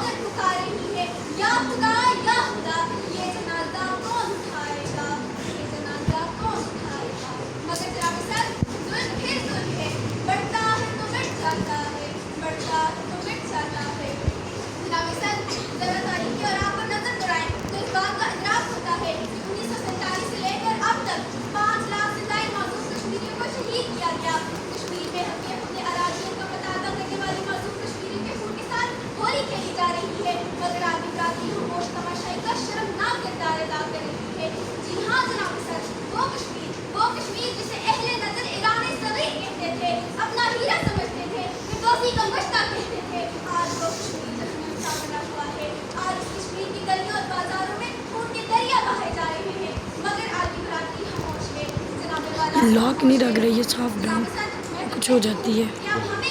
کر پکار رہی ہے یا خدا یہ جنازہ کون اٹھائے گا، یہ جنازہ کون اٹھائے گا۔ مگر جناب سر ظلم پھر ظلم ہے، بڑھتا ہے تو مٹ جاتا ہے، بڑھتا ہے تو مٹ جاتا ہے۔ جناب سر ذرا تاریخی اور آپ پر نظر دوڑائیں تو اس بات کا ادراک ہوتا ہے کہ 1947 سے لے کر اب تک 5 لاکھ سے زائد معذور کشمیریوں کو شہید کیا گیا۔ کشمیر میں اپنے اراضیوں کا مطالبہ کرنے والی معذور کشمیریوں کے خون کے ساتھ ہولی کھیلی جا رہی ہے، مگر آدمی براتی خاموش تماشائی کا شرمناک کردار ادا کر رہی ہے۔ جی ہاں جناب سر، وہ کشمیر جسے اہل نظر ایران صغیر کہتے تھے، اپنا ہیرا سمجھتے تھے، فردوسی کا مشتاق کہتے تھے، آج وہ کشمیر زخمیوں کا بنا ہوا ہے۔ آج اس کشمیر کی گلیوں اور بازاروں میں خون کے دریا بہائے جا رہے ہیں، مگر آدمی براتی خاموش ہے۔ جناب والا لاک نہیں لگ رہی ہے صاف ڈاؤن کچھ ہو جاتی ہے۔ کہ آپ ہمیں